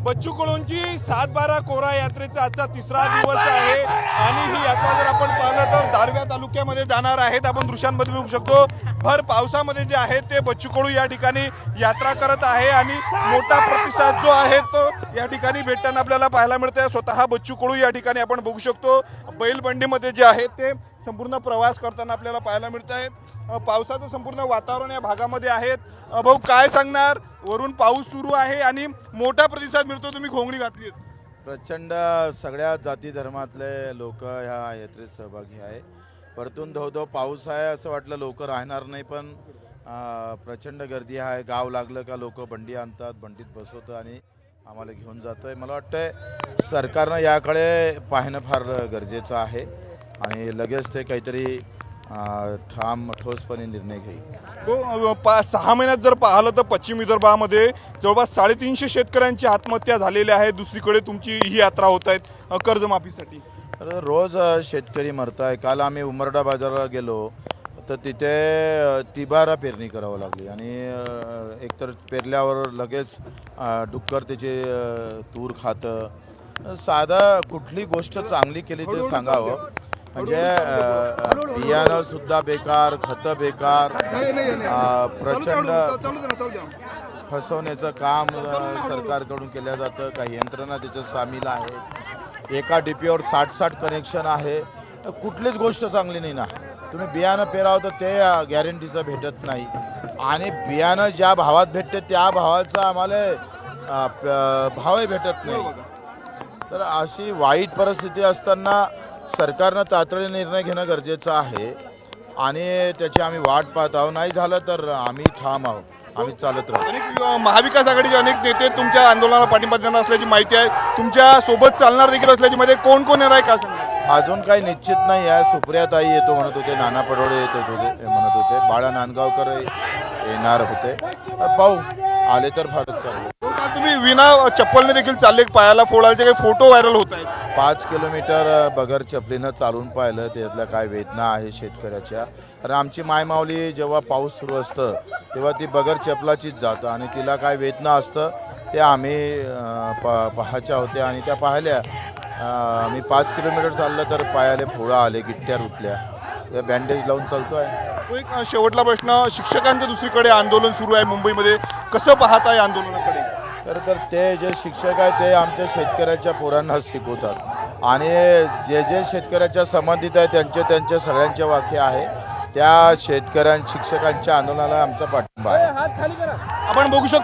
बच्चू कडूंची 7/12 कोरा यात्रेचा आजचा तिसरा दिवस आहे आणि ही यात्रा जर आपण पाहिलं तर दारव्हा तालुक्यामध्ये जाणार आहेत। आपण दृश्यांमध्ये बघू शकतो भर पावसामध्ये जे आहे ते बच्चू कडू या ठिकाणी यात्रा करत आहे आणि मोठा प्रतिसाद जो आहे तो या ठिकाणी भेटताना आपल्याला पाहायला मिळतंय। स्वतः बच्चू कडू या ठिकाणी आपण बघू शकतो बैलबंडीमध्ये जे आहे ते संपूर्ण प्रवास करताना आपल्याला पाहायला मिळत आहे। पावसाचं संपूर्ण वातावरण या भागामध्ये आहे। भाऊ काय सांगणार, वरून पाऊस सुरू आहे आणि मोठा प्रतिसाद मिळतो, तुम्ही घोंगडी घातली प्रचंड सगळ्या जाती धर्मातले लोक ह्या यात्रेत सहभागी आहे। परतून धो पाऊस आहे असं वाटलं लोक राहणार नाही, पण प्रचंड गर्दी आहे। गाव लागलं का लोक बंडी आणतात, बंडीत बसवतं आणि आम्हाला घेऊन जातोय। मला वाटतंय सरकारनं याकडे पाहणं फार गरजेचं आहे आणि लगेच ते काहीतरी ठोसपणे निर्णय घेईल। 6 महिन्यात जर पाहिलं तर पश्चिम विदर्भामध्ये जवळपास 350 शेतकऱ्यांची आत्महत्या झालेल्या आहे। दुसरीकडे तुमची ही यात्रा होत आहे कर्जमाफीसाठी। रोज शेतकरी मरत आहे। काल आम्ही उमरडा बाजाराला गेलो तर तिथे तिबारा पेरणी करावं लागली आणि एकतर पेरल्यावर लगेच डुक्कर त्याचे तूर खातं। साधा कुठली गोष्ट चांगली केली ते सांगावं, म्हणजे बियाणं सुद्धा बेकार, खतं बेकार, प्रचंड फसवण्याचं काम सरकारकडून केलं जातं। काही यंत्रणा त्याच्यात सामील आहेत। एका डीपीवर 60 कनेक्शन आहे। कुठलीच गोष्ट चांगली नाही ना। तुम्ही बियाणं पेरावं तर ते गॅरंटीचं भेटत नाही आणि बियाणं ज्या भावात भेटते त्या भावाचा आम्हाला भावही भेटत नाही। तर अशी वाईट परिस्थिती असताना सरकारनं तातडीने निर्णय घेणं गरजेचं आहे आणि त्याची आम्ही वाट पाहत आहोत। नाही झालं तर आम्ही ठाम आहोत, आम्ही चालत राहू। आणि महाविकास आघाडीचे अनेक नेते तुमच्या आंदोलनाला पाठिंबा देणार असल्याची माहिती आहे, तुमच्या सोबत चालणार देखील असल्याची माहिती आहे। कोण कोण येणार आहे का सांगा? अजून काही निश्चित नाही आहे। सुप्रियाताई येतो म्हणत होते, नाना पटोळे येत होते म्हणत होते, बाळा नांदगावकर येणार होते। पाहू, आले तर फारच चांगले। तुम्ही विना चप्पलने देखील चालले, पायाला फोडायचे काही फोटो व्हायरल होत आहेत। 5 किलोमीटर बगर चपलीनं चालून पाहिलं, त्यातल्या काय वेदना आहे शेतकऱ्याच्या। कारण आमची मायमाऊली जेव्हा पाऊस सुरू असतं तेव्हा ती बगर चपलाचीच जातं आणि तिला काय वेदना असतं ते आम्ही पाहायच्या होत्या आणि त्या पाहिल्या। आम्ही 5 किलोमीटर चाललं तर पायाले फोडा आले, गिट्ट्या रुतल्या, त्या बँडेज लावून चालतोय। एक शेवटला प्रश्न, शिक्षकांचं दुसरीकडे आंदोलन सुरू आहे मुंबईमध्ये, कसं पाहत आहे आंदोलनाकडे? तर ते जे शिक्षक आहेत ते आमच्या शेतकऱ्याच्या पोरांना शिकवतात आणि जे जे शेतकऱ्याच्या संबंधित आहे त्यांच्या सगळ्यांचे वाक्य आहे। त्या शिक्षकांच्या आंदोलनाला आमचा पाठिंबा आहे। आपण बघू शकतो